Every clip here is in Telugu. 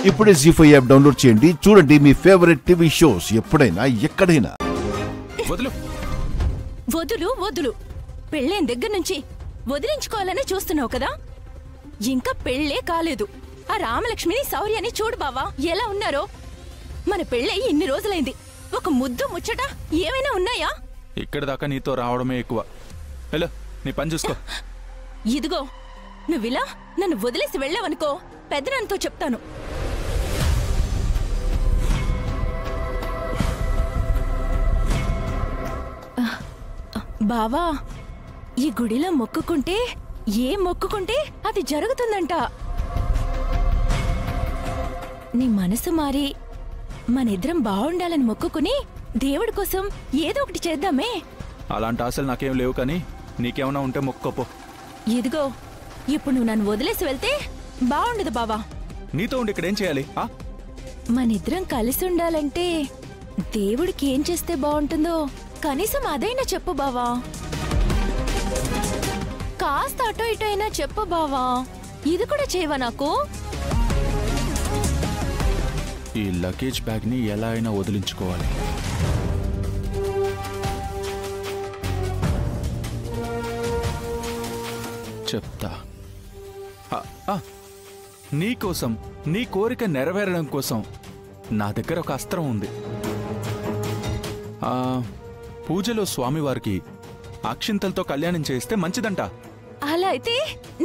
ఇప్పుడే జీ5 యాప్ డౌన్లోడ్ చేయండి. చూడండి మీ ఫేవరెట్ టీవీ షోస్ ఎప్పుడైనా ఎక్కడైనా. వదులు వదులు. పెళ్ళైన దగ్గర నుంచి వదిలించుకోవాలని చూస్తున్నావు కదా, ఇంకా పెళ్ళే కాలేదు. ఆ రామలక్ష్మిని శౌర్యాన్ని చూడు బావా ఎలా ఉన్నారో. మన పెళ్ళయి ఇన్ని రోజులైంది, ఒక ముద్దు ముచ్చట ఏమైనా ఉన్నాయా? ఇక్కడ దాకా నీతో రావడమే ఎక్కువ. హలో, నీ పని చూసుకో. ఇదిగో నువ్విలా నన్ను వదిలేసి వెళ్ళావనుకో, పెద్దనాన్నతో చెప్తాను. బావా, ఈ గుడిలో మొక్కుకుంటే ఏం మొక్కుకుంటే అది జరుగుతుందంట. నీ మనసు మారి మనిద్దరం బాగుండాలని మొక్కుకుని దేవుడి కోసం ఏదో ఒకటి చేద్దామే. అలాంటి ఆశలు నాకేం లేవు, కానీ నీకేమైనా ఉంటే మొక్కుకోపో. ఇదిగో ఇప్పుడు నువ్వు నన్ను వదిలేసి వెళ్తే బాగుండదు బావా. నీతో ఉండి ఇక్కడేం చేయాలి? మనిద్దరం కలిసి ఉండాలంటే దేవుడికి ఏం చేస్తే బాగుంటుందో కనీసం అదైనా చెప్పు బావా. కాస్త అటో ఇటో అయినా చెప్పు బావా. ఇది కూడా చేయవా నాకు? ఈ లగేజ్ బ్యాగ్ ని ఎలా అయినా వదిలించుకోవాలి. చెప్తా. నీకోసం, నీ కోరిక నెరవేరడం కోసం నా దగ్గర ఒక అస్త్రం ఉంది. పూజలో స్వామివారికి అక్షింతలతో కళ్యాణం చేస్తే మంచిదంట. అలా అయితే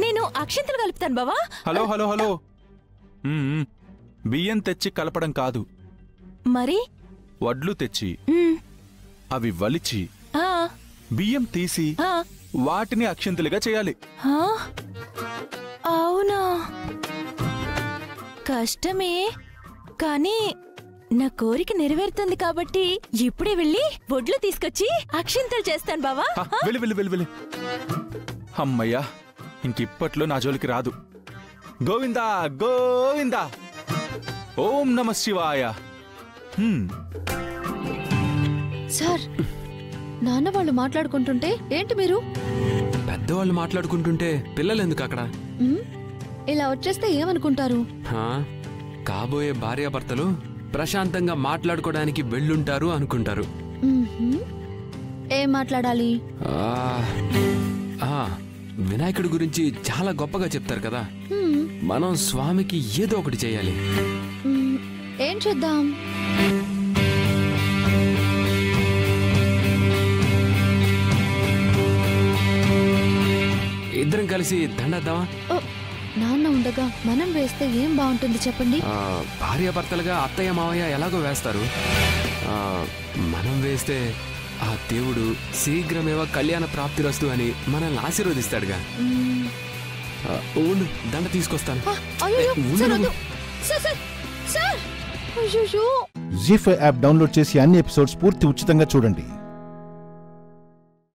నేను అక్షింతలు కలుపుతాను బావా. హలో హలో హలో, బియ్యం తెచ్చి కలపడం కాదు, మరి వడ్లు తెచ్చి అవి వలిచి బియ్యం తీసి వాటిని అక్షింతలుగా చేయాలి. అవునా? కష్టమే, కానీ నా కోరిక నెరవేరుతుంది కాబట్టి ఇప్పుడే వెళ్ళి వడ్లు తీసుకొచ్చి అక్షింతలు చేస్తాను బావా. వెళ్ళి వెళ్ళి వెళ్ళి వెళ్ళి. అమ్మయ్యా, ఇంకిప్పట్లో నా జోలికి రాదు. గోవిందా గోవిందా, ఓం నమ శివాయ. సార్, నాన్న వాళ్ళు మాట్లాడుకుంటుంటే ఏంటి మీరు? పెద్దవాళ్ళు మాట్లాడుకుంటుంటే పిల్లలు ఎందుకు అక్కడ? ఇలా వచ్చేస్తే ఏమనుకుంటారు? కాబోయే భార్యాభర్తలు ప్రశాంతంగా మాట్లాడుకోవడానికి వెళ్ళుంటారు అనుకుంటారు. ఏం మాట్లాడాలి? వినాయకుడి గురించి చాలా గొప్పగా చెప్తారు కదా, మనం స్వామికి ఏదో ఒకటి చేయాలి. ఏం చేద్దాం? ఇద్దరం కలిసి దండద్దామా? నాన్న ఉండగా మనం వేస్తే ఏం బాగుంటుంది చెప్పండి? భార్యాభర్తలుగా అత్తయ్య మావయ్య ఎలాగో వేస్తారు, మనం వేస్తే ఆ దేవుడు శీఘ్రమేవో కళ్యాణ ప్రాప్తిరస్తు అని మనల్ని ఆశీర్వదిస్తాడుగా. ఉండు, దండ తీసుకొస్తాను. జీ5 యాప్ డౌన్లోడ్ చేసి అన్ని ఎపిసోడ్స్ పూర్తి ఉచితంగా చూడండి.